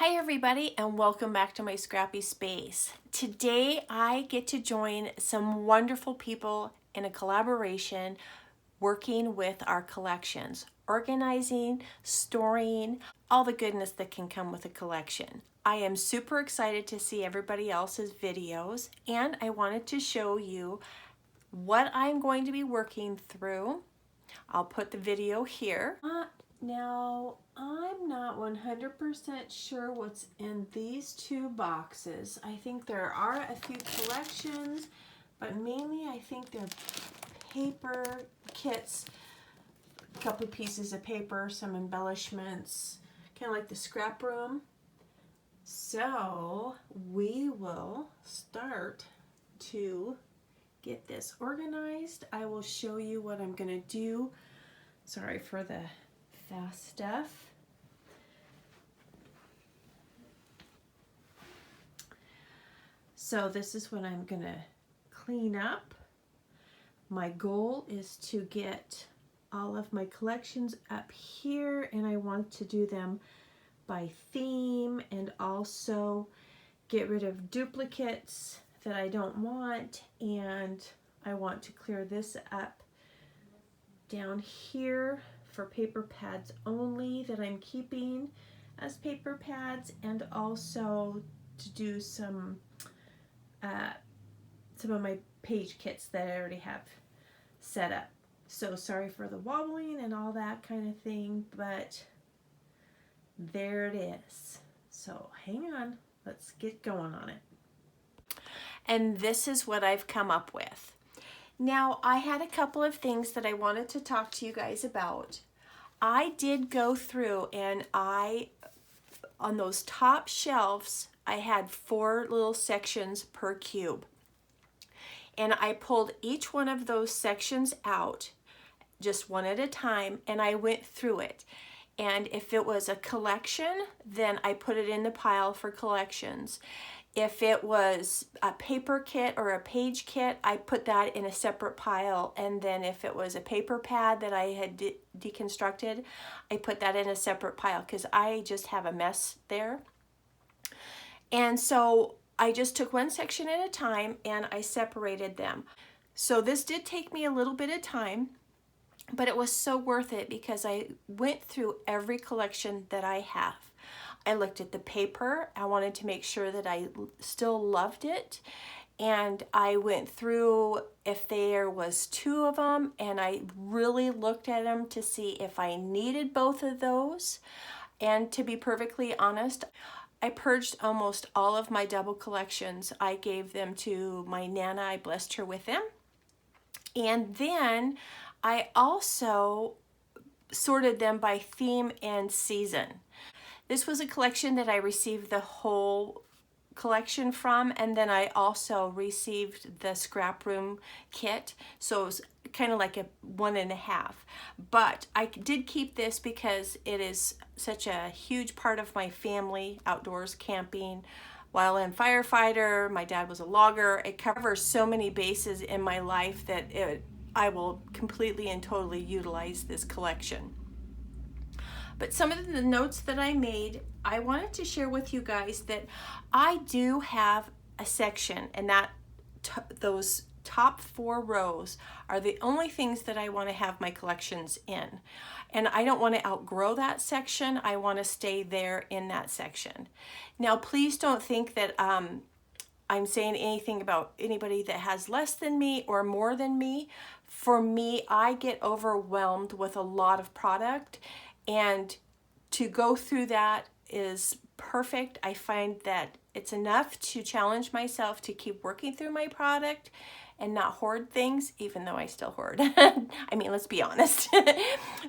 Hi everybody and welcome back to my scrappy space. Today I get to join some wonderful people in a collaboration working with our collections, organizing, storing, all the goodness that can come with a collection. I am super excited to see everybody else's videos and I wanted to show you what I'm going to be working through. I'll put the video here. Now, I'm not 100% sure what's in these two boxes. I think there are a few collections, but mainly I think they're paper kits, a couple pieces of paper, some embellishments, kind of like the scrap room. So we will start to get this organized. I will show you what I'm going to do. Sorry for the fast stuff. So this is what I'm going to clean up. My goal is to get all of my collections up here, and I want to do them by theme and also get rid of duplicates that I don't want, and I want to clear this up down here for paper pads only that I'm keeping as paper pads, and also to do some of my page kits that I already have set up. So sorry for the wobbling and all that kind of thing, but there it is. So hang on, let's get going on it. And this is what I've come up with. Now, I had a couple of things that I wanted to talk to you guys about. I did go through and on those top shelves, I had 4 little sections per cube. And I pulled each one of those sections out, just one at a time, and I went through it. And if it was a collection, then I put it in the pile for collections. If it was a paper kit or a page kit, I put that in a separate pile. And then if it was a paper pad that I had deconstructed, I put that in a separate pile because I just have a mess there. And so I just took one section at a time and I separated them. So this did take me a little bit of time, but it was so worth it because I went through every collection that I have. I looked at the paper. I wanted to make sure that I still loved it. And I went through if there was 2 of them, and I really looked at them to see if I needed both of those. And to be perfectly honest, I purged almost all of my double collections. I gave them to my Nana. I blessed her with them. And then I also sorted them by theme and season. This was a collection that I received the whole collection from, and then I also received the scrap room kit, so it was kind of like a 1.5. But I did keep this because it is such a huge part of my family, outdoors camping, wildland firefighter, my dad was a logger. It covers so many bases in my life that I will completely and totally utilize this collection. But some of the notes that I made, I wanted to share with you guys that I do have a section, and that those top 4 rows are the only things that I want to have my collections in. And I don't want to outgrow that section. I want to stay there in that section. Now, please don't think that I'm saying anything about anybody that has less than me or more than me. For me, I get overwhelmed with a lot of product, and to go through that is perfect. I find that it's enough to challenge myself to keep working through my product and not hoard things, even though I still hoard. I mean, let's be honest.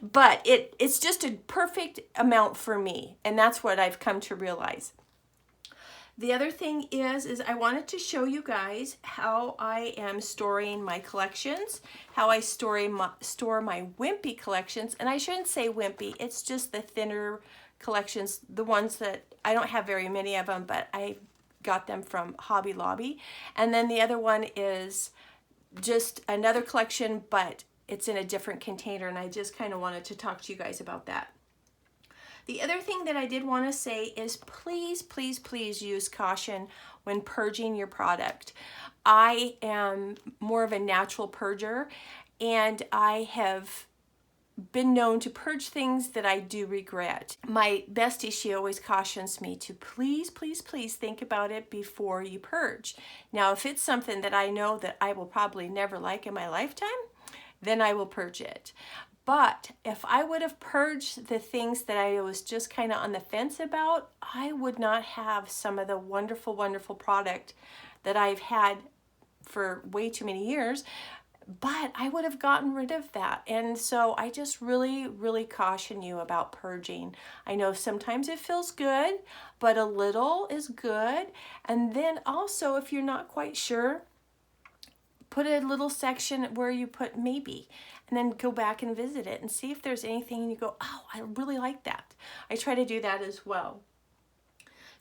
But it's just a perfect amount for me, and that's what I've come to realize. The other thing is I wanted to show you guys how I am storing my collections, how I store my wimpy collections. And I shouldn't say wimpy, it's just the thinner collections, the ones that I don't have very many of them, but I got them from Hobby Lobby. And then the other one is just another collection, but it's in a different container, and I just kind of wanted to talk to you guys about that. The other thing that I did want to say is please, please, please use caution when purging your product. I am more of a natural purger, and I have been known to purge things that I do regret. My bestie, she always cautions me to please, please, please think about it before you purge. Now, if it's something that I know that I will probably never like in my lifetime, then I will purge it. But if I would have purged the things that I was just kind of on the fence about, I would not have some of the wonderful, wonderful product that I've had for way too many years, but I would have gotten rid of that. And so I just really, really caution you about purging. I know sometimes it feels good, but a little is good. And then also, if you're not quite sure, put a little section where you put maybe, and then go back and visit it and see if there's anything and you go, oh, I really like that. I try to do that as well.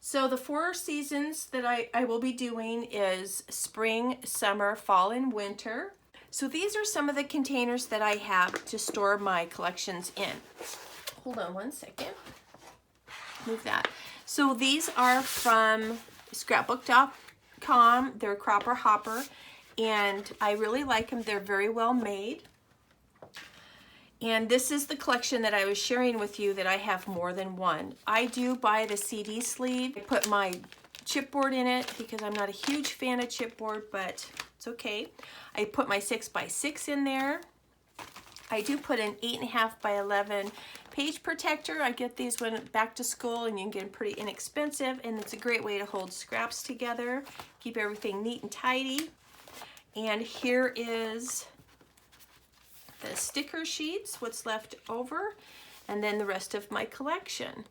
So the 4 seasons that I will be doing is spring, summer, fall, and winter. So these are some of the containers that I have to store my collections in. Hold on one second. Move that. So these are from Scrapbook.com. They're Cropper Hopper, and I really like them. They're very well made. And this is the collection that I was sharing with you that I have more than one. I do buy the CD sleeve. I put my chipboard in it because I'm not a huge fan of chipboard, but it's okay. I put my 6x6 in there. I do put an 8.5 by 11 page protector. I get these when back to school, and you can get them pretty inexpensive, and it's a great way to hold scraps together, keep everything neat and tidy. And here is the sticker sheets, what's left over, and then the rest of my collection.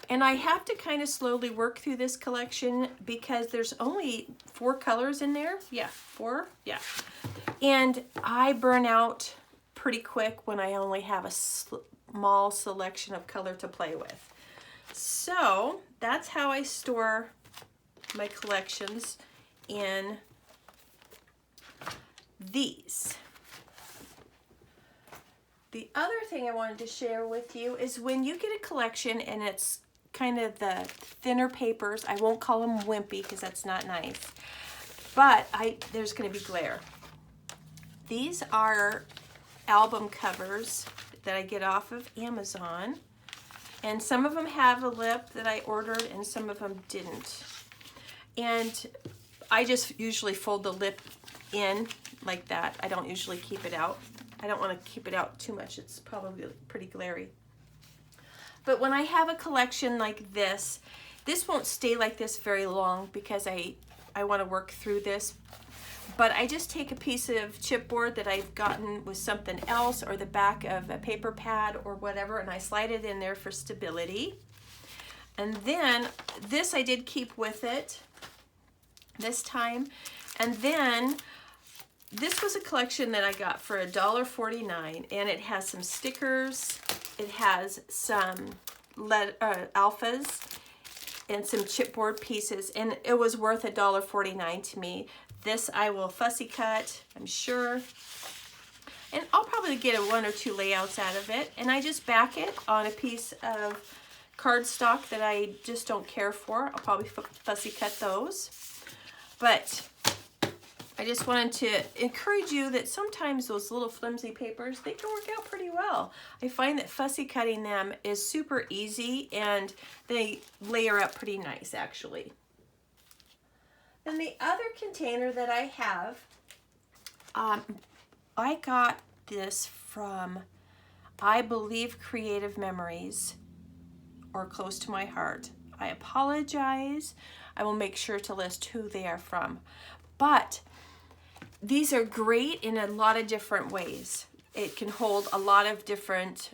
And I have to kind of slowly work through this collection because there's only 4 colors in there. Yeah, 4, yeah. And I burn out pretty quick when I only have a small selection of color to play with. So that's how I store my collections in these. The other thing I wanted to share with you is when you get a collection and it's kind of the thinner papers, I won't call them wimpy because that's not nice, but there's going to be glare. These are album covers that I get off of Amazon, and some of them have a lip that I ordered and some of them didn't. And I just usually fold the lip in like that. I don't usually keep it out. I don't want to keep it out too much. It's probably pretty glary. But when I have a collection like this won't stay like this very long because I want to work through this. But I just take a piece of chipboard that I've gotten with something else, or the back of a paper pad or whatever, and I slide it in there for stability. And then this I did keep with it this time. And then this was a collection that I got for $1.49, and it has some stickers, it has some alphas, and some chipboard pieces, and it was worth $1.49 to me. This I will fussy cut, I'm sure, and I'll probably get 1 or 2 layouts out of it, and I just back it on a piece of cardstock that I just don't care for. I'll probably fussy cut those, but I just wanted to encourage you that sometimes those little flimsy papers, they can work out pretty well. I find that fussy cutting them is super easy, and they layer up pretty nice actually. And the other container that I have, I got this from, I believe, Creative Memories, or close to my heart. I apologize. I will make sure to list who they are from. But these are great in a lot of different ways. It can hold a lot of different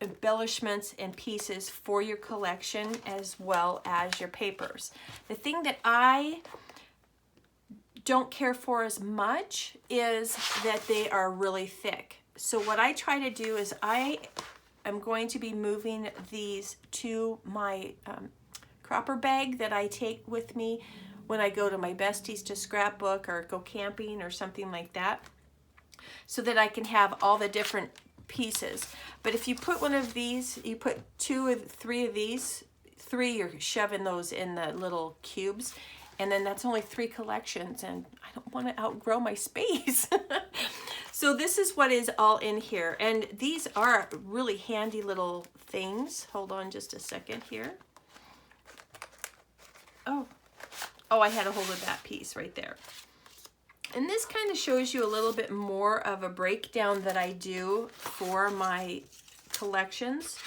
embellishments and pieces for your collection as well as your papers. The thing that I don't care for as much is that they are really thick. So what I try to do is I am going to be moving these to my cropper bag that I take with me when I go to my besties to scrapbook or go camping or something like that, so that I can have all the different pieces. But if you put one of these, you put 2 or 3 of these, 3 you're shoving those in the little cubes, and then that's only 3 collections, and I don't want to outgrow my space. So this is what is all in here, and these are really handy little things. Hold on just a second here. Oh, I had a hold of that piece right there. And this kind of shows you a little bit more of a breakdown that I do for my collections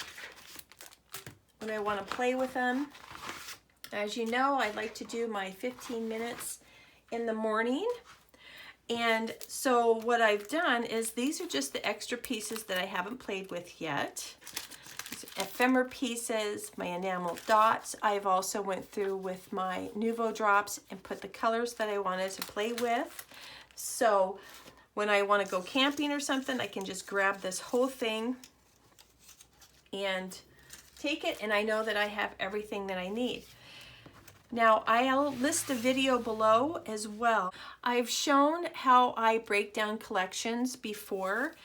when I want to play with them. As you know, I like to do my 15 minutes in the morning. And so what I've done is these are just the extra pieces that I haven't played with yet. Ephemera pieces, my enamel dots. I've also went through with my Nuvo drops and put the colors that I wanted to play with. So when I want to go camping or something, I can just grab this whole thing and take it, and I know that I have everything that I need. Now, I'll list a video below as well. I've shown how I break down collections before,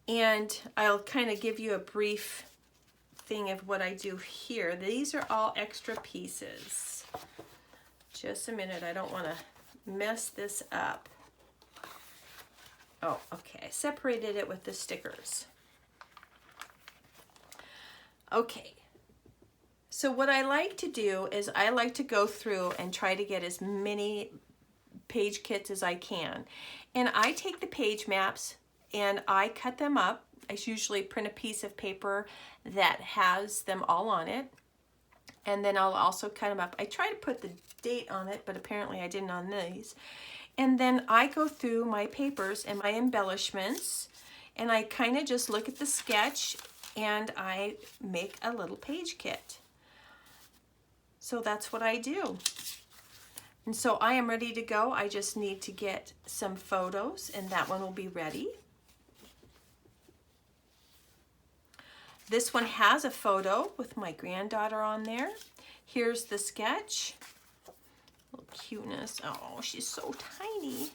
and I'll kind of give you a brief thing of what I do here. These are all extra pieces. Just a minute, I don't want to mess this up. Oh, okay, I separated it with the stickers. Okay. So what I like to do is I like to go through and try to get as many page kits as I can. And I take the page maps and I cut them up. I usually print a piece of paper that has them all on it. And then I'll also cut them up. I try to put the date on it, but apparently I didn't on these. And then I go through my papers and my embellishments, and I kind of just look at the sketch and I make a little page kit. So that's what I do. And so I am ready to go. I just need to get some photos, and that one will be ready. This one has a photo with my granddaughter on there. Here's the sketch. Little cuteness. Oh, she's so tiny.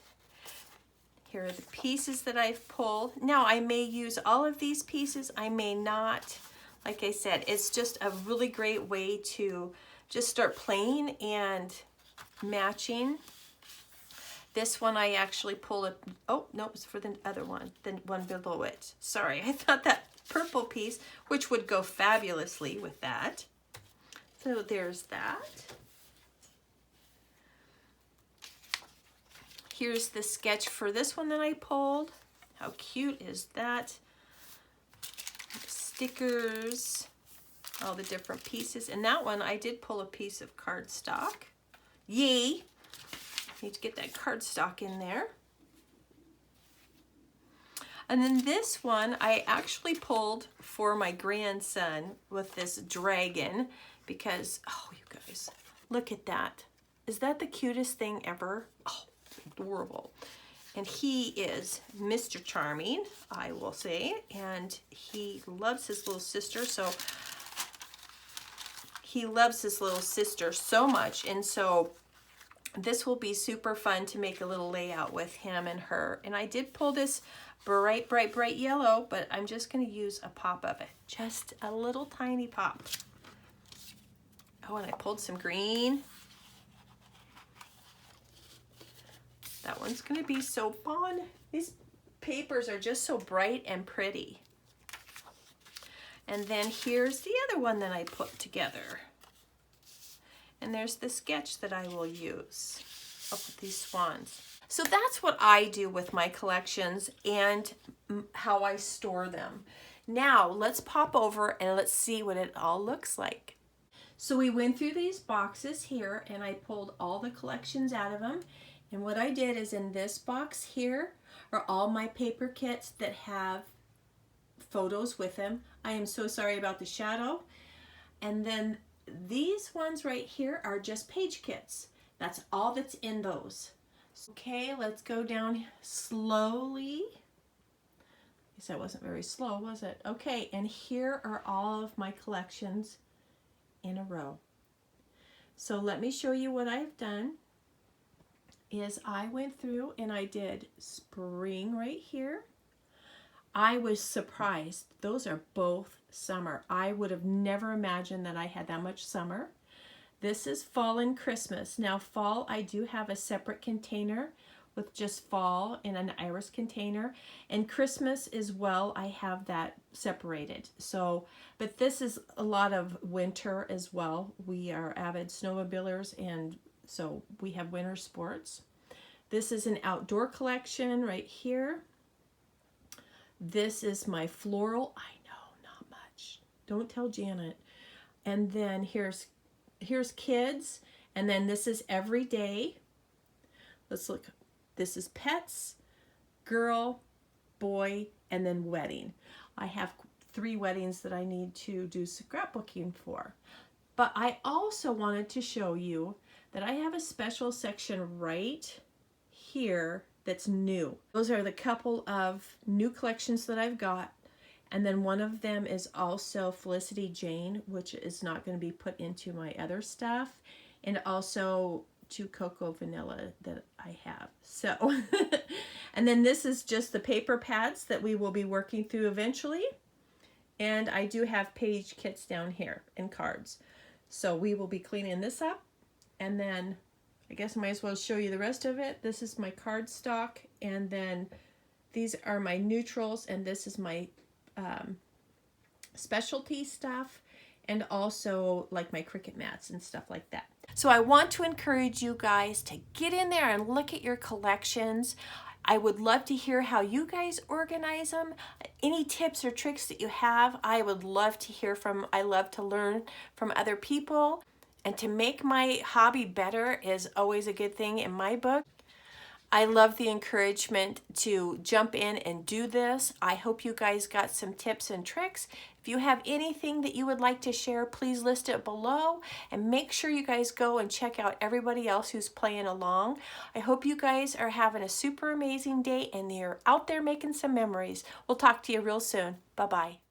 Here are the pieces that I've pulled. Now, I may use all of these pieces. I may not. Like I said, it's just a really great way to just start playing and matching. This one I actually pulled it. Oh, no, it was for the other one, the one below it. Sorry, I thought that purple piece, which would go fabulously with that. So there's that. Here's the sketch for this one that I pulled. How cute is that? Stickers, all the different pieces. And that one, I did pull a piece of cardstock. Yay! Need to get that cardstock in there. And then this one, I actually pulled for my grandson with this dragon because, oh, you guys, look at that. Is that the cutest thing ever? Oh, adorable. And he is Mr. Charming, I will say, and he loves his little sister, so he loves his little sister so much, and so this will be super fun to make a little layout with him and her. And I did pull this bright, bright, bright yellow, but I'm just going to use a pop of it, just a little tiny pop. Oh, and I pulled some green. That one's going to be so fun. These papers are just so bright and pretty. And then here's the other one that I put together. And there's the sketch that I will use of these swans. So that's what I do with my collections and how I store them. Now let's pop over and let's see what it all looks like. So we went through these boxes here and I pulled all the collections out of them. And what I did is in this box here are all my paper kits that have photos with them. I am so sorry about the shadow. And then these ones right here are just page kits. That's all that's in those. Okay, let's go down slowly. I guess that wasn't very slow, was it? Okay, and here are all of my collections in a row. So let me show you what I've done. Is I went through and I did spring right here. I was surprised. Those are both summer. I would have never imagined that I had that much summer. This is fall and Christmas. Now fall, I do have a separate container with just fall in an iris container, and Christmas as well, I have that separated. So, but this is a lot of winter as well. We are avid snowmobilers, and so we have winter sports. This is an outdoor collection right here. This is my floral. I know, not much. Don't tell Janet. And then here's kids, and then this is everyday. Let's look. This is pets, girl, boy, and then wedding. I have 3 weddings that I need to do scrapbooking for. But I also wanted to show you that I have a special section right here that's new. Those are the couple of new collections that I've got. And then one of them is also Felicity Jane, which is not going to be put into my other stuff. And also 2 Cocoa Vanilla that I have. So, and then this is just the paper pads that we will be working through eventually. And I do have page kits down here and cards. So we will be cleaning this up. And then I guess I might as well show you the rest of it. This is my card stock. And then these are my neutrals. And this is my specialty stuff. And also like my Cricut mats and stuff like that. So I want to encourage you guys to get in there and look at your collections. I would love to hear how you guys organize them. Any tips or tricks that you have, I would love to hear from. I love to learn from other people. And to make my hobby better is always a good thing in my book. I love the encouragement to jump in and do this. I hope you guys got some tips and tricks. If you have anything that you would like to share, please list it below, and make sure you guys go and check out everybody else who's playing along. I hope you guys are having a super amazing day and you're out there making some memories. We'll talk to you real soon. Bye-bye.